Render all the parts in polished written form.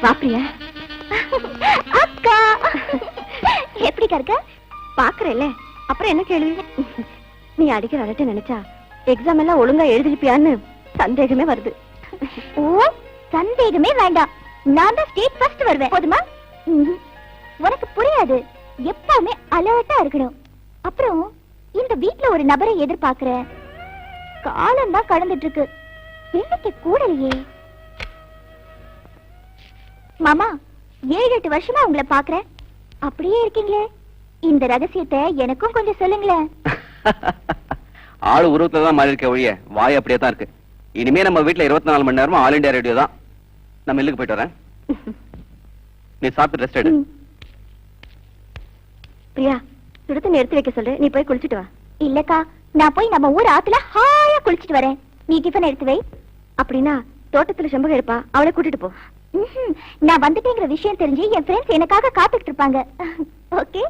வாப்பியா அக்கா எப்படி இருக்க? பாக்குறேல்ல, அப்புறம் என்ன கேள்வி? நீ அடிக்கிற அரட்டை நினைச்சா எக்ஸாம் எல்லாம் ஒழுங்கா எழுதிருப்பியான்னு சந்தேகமே வருது. ஓ, சந்தேகமே வேண்டாம். நான் தான் ஸ்டேட் ஃபர்ஸ்ட் வருவேன். போதுமா? உனக்கு புரியாது. எப்பவுமே அலர்ட்டா இருக்கணும். அப்புறம் இந்த வீட்ல ஒரு நபரை எதிர்பார்க்கிறேன். காலம் தான் கடந்துட்டு இருக்கு, எண்ணிக்கை கூடலையே. மாமா, 7-8 வருஷமா உங்களை பாக்குறேன். அப்படியே இருக்கீங்களே. இந்த ரகசியத்தை எனக்கும் கொஞ்சம் சொல்லுங்களேன். ஆளு உருவத்துல தான் மாறி இருக்க ஒழிய வாய் அப்படியே தான் இருக்கு. இனிமே நம்ம வீட்டுல 24 மணி நேரமும் ஆல் இண்டியா ரேடியோ தான். நான் மில்லுக்கு போயிட்டு வரேன். நீ சாப்பிட்டு ரெஸ்ட் எடு. பிரியா, சுடுத்து எடுத்து வைக்க சொல்லு. நீ போய் குளிச்சுட்டு வா. இல்லக்கா, நான் போய் நம்ம ஊர் ஆத்துல ஹாயா குளிச்சுட்டு வரேன். நீ டிஃபன் எடுத்து வை. அப்படின்னா தோட்டத்துல செம்பகம் இருப்பா, அவளை கூட்டிட்டு போ. நான் வந்துட்டேங்கிற விஷயம் தெரிஞ்சு என் ஃப்ரெண்ட்ஸ் எனக்காக காத்துட்டு இருப்பாங்க. ஓகே?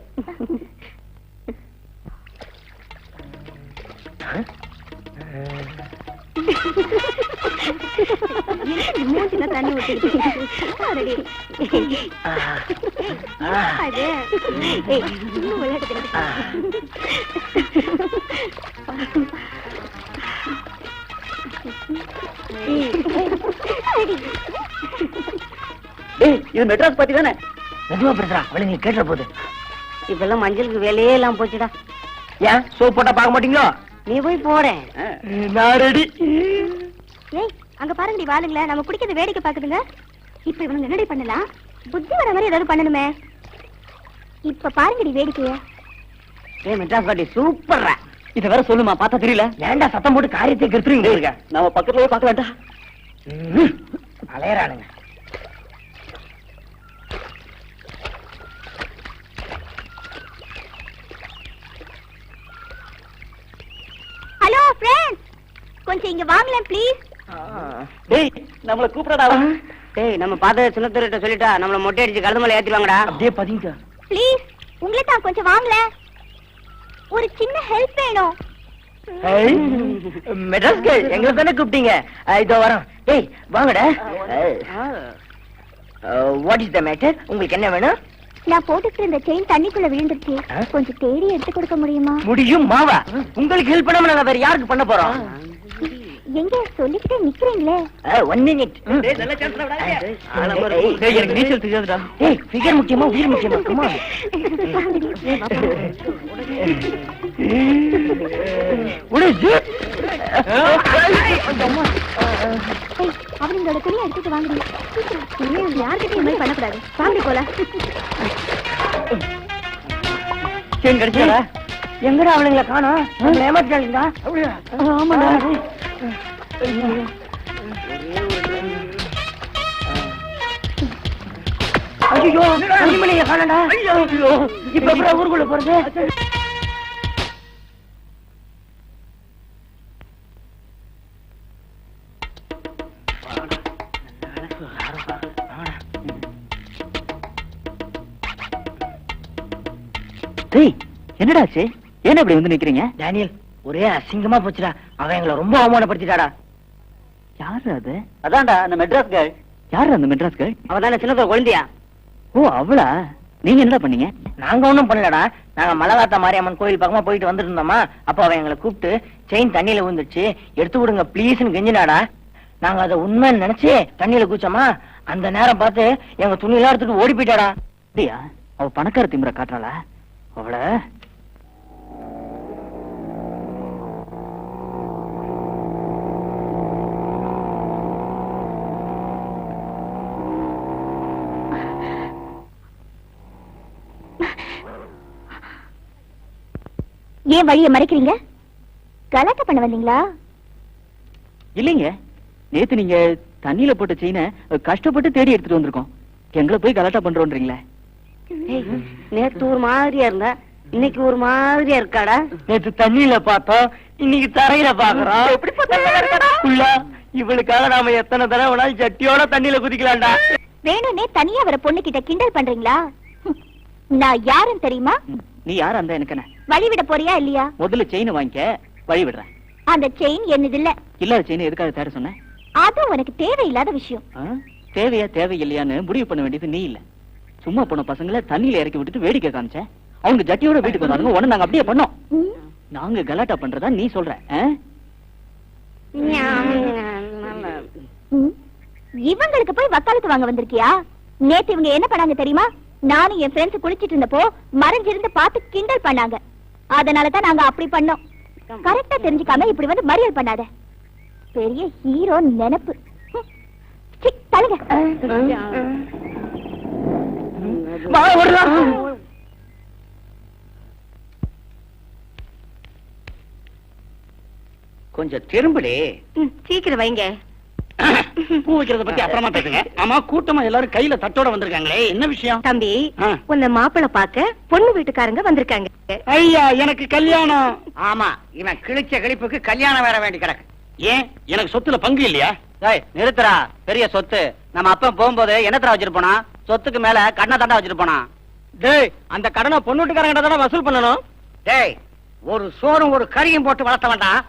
மூஞ்சில தண்ணி ஊத்திட்டு இது மெட்ராஸ் பத்தி தானே? மெதுவா பேசுறா, அவளை நீ கேட்ட போது. இப்பெல்லாம் மஞ்சளுக்கு வேலையே எல்லாம் போச்சுடா. ஏன் சோப் போட்டா பார்க்க மாட்டீங்களோ? நீ போய் போறேன். நான் ரெடி. ஏய், அங்க பாருங்கடி வாளுங்கள, நம்ம குடிக்கிறது வேடிக்கை பாக்குதுங்க. இப்ப இவனுங்க என்னடி பண்ணலாம்? புத்தி வர மாதிரி ஏதாவது பண்ணணுமே. இப்ப பாருங்கடி வேடிக்கைய. ஏய் மெட்ராஸ் பாட்டி சூப்பர்ரா. இத வேற சொல்லுமா, பார்த்தா தெரியல. ஏன்டா சத்தம் போட்டு காரியத்தை கெடுத்துறீங்க? இருக்க நாம பக்கத்துலயே பார்க்க வேண்டாம். அலையறானுங்க. ஹலோ ஃப்ரெண்ட்ஸ், கொஞ்சம் இங்க வாங்களேன் ப்ளீஸ். டேய், நம்மள கூப்பிடடா. டேய், நம்ம பாத்த சின்னத்தூர்ட்ட சொல்லிட்டா நம்மள மொட்டை அடிச்சு கழுதுமலை ஏத்திடுவாங்கடா. அப்படியே பதிங்க. ப்ளீஸ், உங்களை தான் கொஞ்சம் வாங்களேன். ஒரு சின்ன ஹெல்ப் வேணும். மெட்ராஸ் கேள், எங்களை தானே கூப்பிட்டீங்க. இதோ வரோம். டேய் வாங்கடா. What is the matter? உங்களுக்கு என்ன வேணும்? நான் போட்டுட்டு இருந்த செயின் தண்ணிக்குள்ள விழுந்துருச்சு. கொஞ்சம் தேடி எடுத்து கொடுக்க முடியுமா? முடியும் மாவா. உங்களுக்கு ஹெல்ப் பண்ணாம நாங்க வேற யாருக்கு பண்ண போறோம்? எங்க சொல்லிக்கிட்டே நிக்கிறீங்களே. 1 மினிட். டேய் நல்ல சான்ஸ்டா விடாதீங்க. டேய் எனக்கு நீச்சல் தெரியாதுடா. டேய் ஃபிகர் முக்கியமா உயிர் முக்கியமா? Come on. உடனே அவங்களோட துணியை எடுத்துட்டு வாங்கடி. யார்கிட்டயும் இந்த மாதிரி பண்ணக்கூடாது. வாங்கி போல. செயின் கிடைச்சா? எங்கடா அவளுங்களை காணோம்? நம்மள ஏமாத்திட்டாங்களா? ஆமாடா. ஐயோ, மணிமணியை காணடா. இப்ப எப்படி ஊருக்குள்ள போறது? டேய், என்னடாச்சு? ஏன் அப்படி வந்து நிக்கிறீங்க? டேனியல், ஒரே அசிங்கமா போச்சுடா. அவன் எங்களை ரொம்ப அவமானப்படுத்திட்டாடா. யாரு அது? அதான்டா அந்த மெட்ராஸ் கேர்ள். யாரு அந்த மெட்ராஸ் கேர்ள்? அவதானே சின்னத்தூர் குழந்தையா? ஓ அவளா? நீங்க என்னடா பண்ணீங்க? நாங்க ஒண்ணும் பண்ணலடா. நாங்க மலகாத்தா மாரியம்மன் கோயில் பக்கமா போயிட்டு வந்துட்டு இருந்தோமா, அப்ப அவன் எங்களை கூப்பிட்டு செயின் தண்ணியில விழுந்துருச்சு, எடுத்து விடுங்க பிளீஸ்னு கெஞ்சினாடா. நாங்க அதை உண்மைன்னு நினைச்சு தண்ணியில குச்சோமா, அந்த நேரம் பார்த்து எங்க துணியெல்லாம் எடுத்துட்டு ஓடி போயிட்டாடா. அப்படியா? அவ பணக்கார திமிர காட்டுறாளா? அவள ஏன் வழியை மறைக்கிறீங்க? கலாட்டை பண்ண வந்தீங்களா? இல்லைங்க, நேத்து நீங்க தண்ணியில போட்ட செயினை கஷ்டப்பட்டு தேடி எடுத்துட்டு வந்திருக்கோம். எங்களை போய் கலாட்டா பண்றோன்றீங்களே. நேத்து ஒரு மாதிரியா இருந்தா, இன்னைக்கு ஒரு மாதிரியா இருக்காடா. நேத்து தண்ணியில பார்த்தோம், இன்னைக்கு தரையில பாக்குறோம். இவளுக்காக நாம எத்தனை தடவை வேணாலும் சட்டியோட தண்ணியில குதிக்கலாம்டா. வேணும்னே தனியா வர பொண்ணு கிட்ட கிண்டல் பண்றீங்களா? நான் யாருன்னு தெரியுமா? நீ யாரு அந்த எனக்கு என்ன? வழி விட போறியா இல்லையா? முதல்ல செயின் வாங்கிக்க, வழி விடுறேன். அந்த செயின் என்னது இல்ல. இல்லாத செயின் எதுக்காக தேட சொன்ன? அது உனக்கு தேவையில்லாத விஷயம். தேவையா தேவையில்லையான்னு முடிவு பண்ண வேண்டியது நீ இல்ல. சும்மா போன பசங்களை தண்ணியில இறக்கி விட்டுட்டு வேடிக்கை காமிச்சேன். அவங்க ஜட்டியோட வீட்டுக்கு வந்தாங்க. உடனே நாங்க அப்படியே பண்ணோம். நாங்க கலாட்டா பண்றதா நீ சொல்ற? இவங்களுக்கு போய் வக்காலத்து வாங்க வந்திருக்கியா? நேத்து இவங்க என்ன பண்ணாங்க தெரியுமா? நானும் என் ஃப்ரெண்ட்ஸ் குளிச்சிட்டு இருந்தப்போ மறைஞ்சிருந்து பார்த்து கிண்டல் பண்ணாங்க. அதனாலதான் நாங்க அப்படி பண்ணோம். கரெக்டா தெரிஞ்சுக்காம இப்படி வந்து மறியல் பண்ணாத. பெரிய ஹீரோ நினைப்பு. தலுங்க. கொஞ்சம் திரும்பலே. சீக்கிரம் வைங்க. பூ வைக்கிறத பத்தி அப்புறமா பேசுங்க. ஆமா, கூட்டமா எல்லாரும் கையில தட்டோட வந்திருக்காங்களே, என்ன விஷயம்? தம்பி, உன்னை மாப்பிள்ளை பார்க்க பொண்ணு வீட்டுக்காரங்க வந்திருக்காங்க. ஐயா, எனக்கு கல்யாணம். ஆமா, இவன் கிழிச்ச கிழிப்புக்கு கல்யாணம் வேற வேண்டி கிடக்கு. ஏன், எனக்கு சொத்துல பங்கு இல்லையா? நிறுத்துறா, பெரிய சொத்து. நம்ம அப்பா போகும்போது என்னத்தரா வச்சிட்டு போனா? சொத்துக்கு மேல கடனை தாண்டா வச்சிட்டு போனா. டேய், அந்த கடனை பொண்ணு வீட்டுக்காரங்க தானே வசூல் பண்ணணும். டேய், ஒரு சோறும் ஒரு கறியும் போட்டு வளர்த்த வேண்டாம்.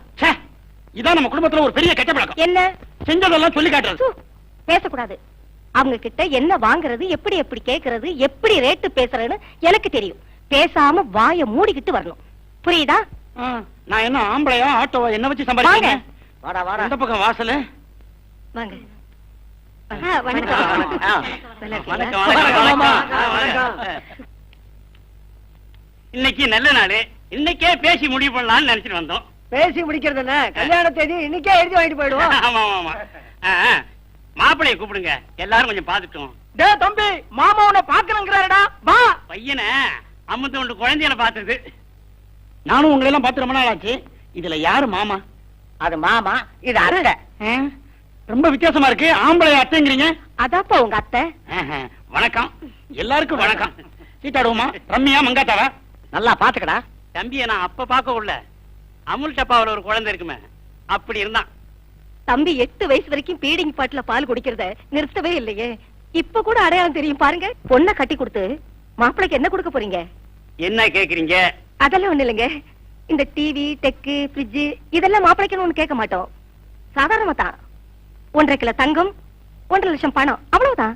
இதான் நம்ம குடும்பத்துல ஒரு பெரிய கெட்ட பழக்கம். என்ன செஞ்சதெல்லாம் சொல்லி காட்டுறது. பேசக்கூடாது. அவங்க கிட்ட என்ன வாங்குறது, எப்படி எப்படி கேக்குறது, எப்படி ரேட்டு பேசுறதுன்னு எனக்கு தெரியும். பேசாம வாய மூடிக்கிட்டு வரணும். புரியுதா? நான் என்ன ஆம்பளையா ஆட்டோவா என்ன வச்சு சம்பாதிக்கிறேன்? வாடா வாடா. அந்த பக்கம் வாசல். வாங்க. இன்னைக்கு நல்ல நாள். இன்னைக்கே பேசி முடிவு பண்ணலாம்னு நினைச்சிட்டு வந்தோம். பேசி முடிக்கிறது என்ன? கல்யாண தேதி இன்னைக்கே எழுதி வாங்கிட்டு போயிடுவோம். ஆமா ஆமா. மாப்பிளைய கூப்பிடுங்க, எல்லாரும் கொஞ்சம் பாத்துட்டோம். டேய் தம்பி, மாமா உன்னை பாக்கணுங்கிறாருடா. வா. பையனை அம்மத்து ஒன்று குழந்தைய பார்த்தது. நானும் உங்களை எல்லாம் பார்த்து ரொம்ப நாள் ஆச்சு. இதுல யாரு மாமா? அது மாமா, இது அத்தை. ரொம்ப வித்தியாசமா இருக்கு. ஆம்பளை அத்தைங்கிறீங்க. அதாப்பா உங்க அத்தை. வணக்கம், எல்லாருக்கும் வணக்கம். சீட்டாடுவோமா? ரம்யா மங்காத்தாவா? நல்லா பாத்துக்கடா. தம்பியை நான் அப்ப பார்க்க உள்ள அமுல் டப்பாவில் ஒரு குழந்தை இருக்குமே, அப்படி இருந்தான். தம்பி 8 வயசு வரைக்கும் பீடிங் பாட்டுல பால் குடிக்கிறத நிறுத்தவே இல்லையே. இப்ப கூட அடையாளம் தெரியும் பாருங்க. பொண்ணை கட்டி கொடுத்து மாப்பிளைக்கு என்ன கொடுக்க போறீங்க? என்ன கேக்குறீங்க? அதெல்லாம் ஒண்ணு இல்லைங்க. இந்த டிவி, டெக்கு, ஃப்ரிட்ஜ் இதெல்லாம் மாப்பிளைக்குன்னு ஒண்ணு கேட்க மாட்டோம். சாதாரணமா தான் 1.5 கிலோ தங்கம், 1.5 லட்சம் பணம், அவ்வளவுதான்.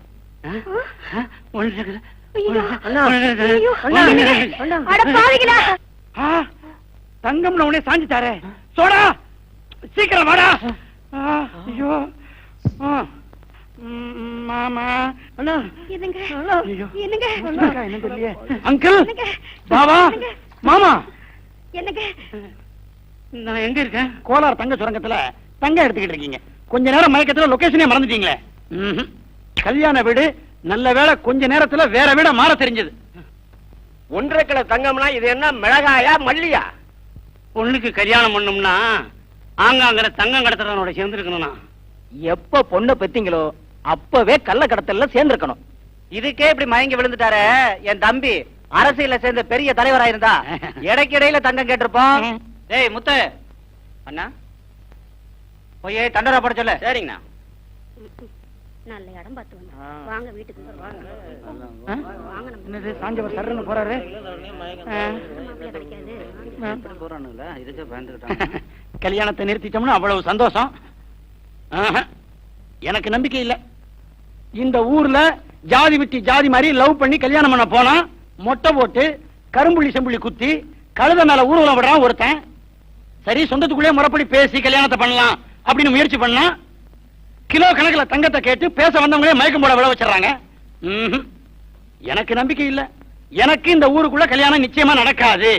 தங்கம் உடனே சாஞ்சிட்டாரே. சோடா, சீக்கிரம் வாடா. ஐயோ மாமா. என்னங்க ஐயோ. என்னங்க என்ன தெரியல. அங்கிள், பாபா, மாமா. என்னங்க நான் எங்க இருக்கேன்? கோலார் தங்க சுரங்கத்துல தங்கம் எடுத்துக்கிட்டு இருக்கீங்க. கொஞ்ச நேரம் மயக்கத்துல லொகேஷனே மறந்துட்டீங்களே. கல்யாண வீடு நல்ல வேளை, கொஞ்ச நேரத்துல வேற வீட மாற தெரிஞ்சது. 1.5 கிலோ தங்கம்னா இது என்ன மிளகாயா மல்லியா? பொண்ணுக்கு கல்யாணம் பண்ணோம்னா ஆங்காங்கிற தங்கம் கடத்தலோட சேர்ந்துருக்கணும்னா எப்ப பொண்ணை பெத்தீங்களோ அப்பவே கள்ள கடத்தல சேர்ந்திருக்கணும். இதுக்கே இப்படி மயங்கி விழுந்துட்டாரு என் தம்பி. அரசியல சேர்ந்த பெரிய தலைவராயிருந்தா இடைக்கிடையில தங்கம் கேட்டிருப்போம். டேய் முத்து அண்ணா, போய் தண்டரா போட சொல்ல. சரிங்கண்ணா. நல்ல இடம் பார்த்து வந்து வாங்க, வீட்டுக்கு வாங்க. என்னது சாஞ்சவர் சர்றன்னு போறாரு? கல்யாணத்தை நிறுத்திட்டோம்னா அவ்வளவு சந்தோஷம். எனக்கு நம்பிக்கை இல்ல. இந்த ஊர்ல ஜாதி விட்டு ஜாதி மாதிரி லவ் பண்ணி கல்யாணம் பண்ண போனா மொட்டை போட்டு கரும்புள்ளி செம்புள்ளி குத்தி கழுத மேல ஊர்வலம் விடுறான் ஒருத்தன். சரி, சொந்தத்துக்குள்ளே முறைப்படி பேசி கல்யாணத்தை பண்ணலாம் அப்படின்னு முயற்சி பண்ணா கிலோ கணக்கில் தங்கத்தை கேட்டு பேச வந்தவங்களே மயக்கம் போட விட வச்சிடறாங்க. எனக்கு நம்பிக்கை இல்ல. எனக்கு இந்த ஊருக்குள்ள கல்யாணம் நிச்சயமா நடக்காது.